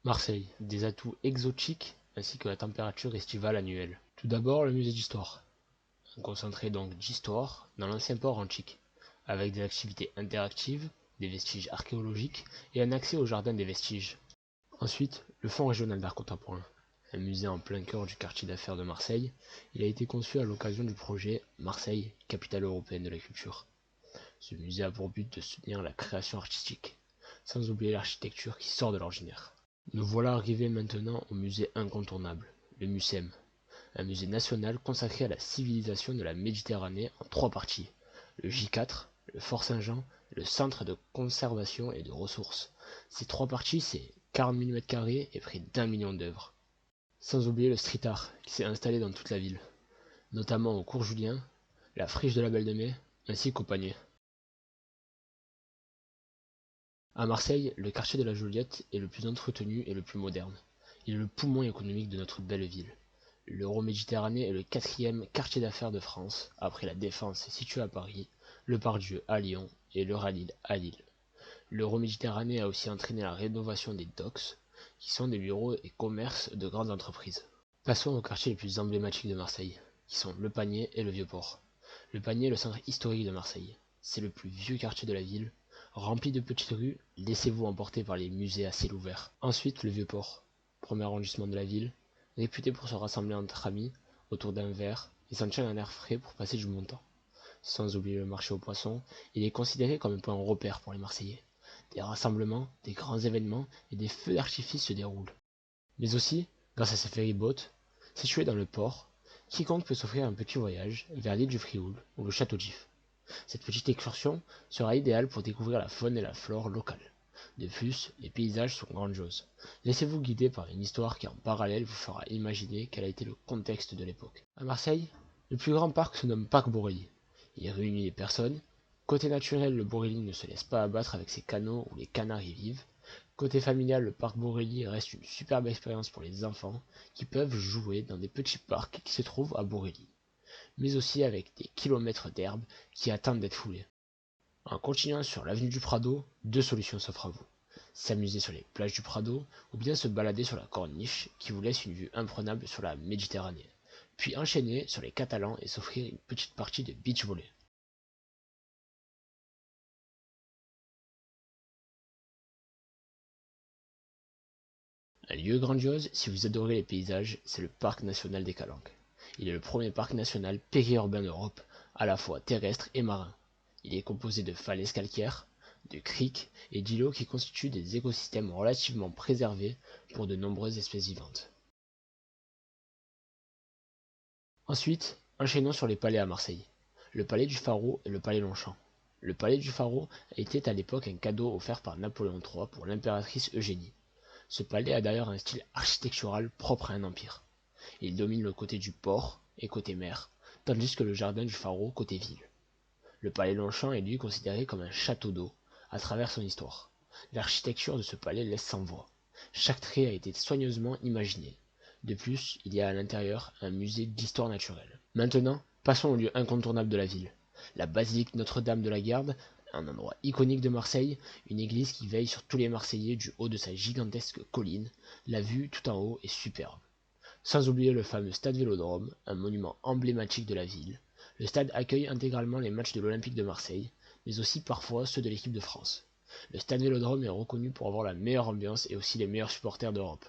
Marseille, des atouts exotiques ainsi que la température estivale annuelle. Tout d'abord, le musée d'histoire. Un concentré donc d'histoire dans l'ancien port antique, avec des activités interactives, des vestiges archéologiques et un accès au jardin des vestiges. Ensuite, le Fonds régional d'art contemporain, un musée en plein cœur du quartier d'affaires de Marseille. Il a été conçu à l'occasion du projet Marseille, capitale européenne de la culture. Ce musée a pour but de soutenir la création artistique, sans oublier l'architecture qui sort de l'ordinaire. Nous voilà arrivés maintenant au musée incontournable, le MUSEM, un musée national consacré à la civilisation de la Méditerranée en 3 parties: le J4, le Fort Saint-Jean, le Centre de conservation et de ressources. Ces 3 parties, c'est 40 000 m² et près d'1 million d'œuvres. Sans oublier le street art qui s'est installé dans toute la ville, notamment au cours Julien, la friche de la Belle de Mai, ainsi qu'au Panier. À Marseille, le quartier de la Joliette est le plus entretenu et le plus moderne. Il est le poumon économique de notre belle ville. L'Euroméditerranée est le 4e quartier d'affaires de France, après la Défense située à Paris, le Pardieu à Lyon et l'Euralille à Lille. L'Euroméditerranée a aussi entraîné la rénovation des docks, qui sont des bureaux et commerces de grandes entreprises. Passons aux quartiers les plus emblématiques de Marseille, qui sont le Panier et le Vieux-Port. Le Panier est le centre historique de Marseille. C'est le plus vieux quartier de la ville, rempli de petites rues, laissez-vous emporter par les musées à ciel ouvert. Ensuite, le Vieux-Port, premier arrondissement de la ville, réputé pour se rassembler entre amis autour d'un verre et sentir un air frais pour passer du bon temps. Sans oublier le marché aux poissons, il est considéré comme un point repère pour les Marseillais. Des rassemblements, des grands événements et des feux d'artifice se déroulent. Mais aussi, grâce à ses ferry-boats, situés dans le port, quiconque peut s'offrir un petit voyage vers l'île du Frioul ou le château d'If. Cette petite excursion sera idéale pour découvrir la faune et la flore locales. De plus, les paysages sont grandioses. Laissez-vous guider par une histoire qui en parallèle vous fera imaginer quel a été le contexte de l'époque. À Marseille, le plus grand parc se nomme Parc Borély. Il réunit les personnes. Côté naturel, le Borély ne se laisse pas abattre avec ses canaux où les canards y vivent. Côté familial, le parc Borély reste une superbe expérience pour les enfants qui peuvent jouer dans des petits parcs qui se trouvent à Borély, mais aussi avec des kilomètres d'herbe qui attendent d'être foulés. En continuant sur l'avenue du Prado, 2 solutions s'offrent à vous: s'amuser sur les plages du Prado ou bien se balader sur la corniche qui vous laisse une vue imprenable sur la Méditerranée, puis enchaîner sur les Catalans et s'offrir une petite partie de beach volley. Un lieu grandiose, si vous adorez les paysages, c'est le parc national des Calanques. Il est le premier parc national périurbain d'Europe, à la fois terrestre et marin. Il est composé de falaises calcaires, de criques et d'îlots qui constituent des écosystèmes relativement préservés pour de nombreuses espèces vivantes. Ensuite, enchaînons sur les palais à Marseille. Le palais du Pharaon et le palais Longchamp. Le palais du Pharaon était à l'époque un cadeau offert par Napoléon III pour l'impératrice Eugénie. Ce palais a d'ailleurs un style architectural propre à un empire. Il domine le côté du port et côté mer, tandis que le jardin du Pharaon côté ville. Le palais Longchamp est lui considéré comme un château d'eau à travers son histoire. L'architecture de ce palais laisse sans voix. Chaque trait a été soigneusement imaginé. De plus, il y a à l'intérieur un musée d'histoire naturelle. Maintenant, passons au lieu incontournable de la ville. La basilique Notre-Dame de la Garde, un endroit iconique de Marseille, une église qui veille sur tous les Marseillais du haut de sa gigantesque colline. La vue tout en haut est superbe. Sans oublier le fameux stade Vélodrome, un monument emblématique de la ville. Le stade accueille intégralement les matchs de l'Olympique de Marseille, mais aussi parfois ceux de l'équipe de France. Le stade Vélodrome est reconnu pour avoir la meilleure ambiance et aussi les meilleurs supporters d'Europe.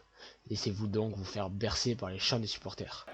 Laissez-vous donc vous faire bercer par les chants des supporters.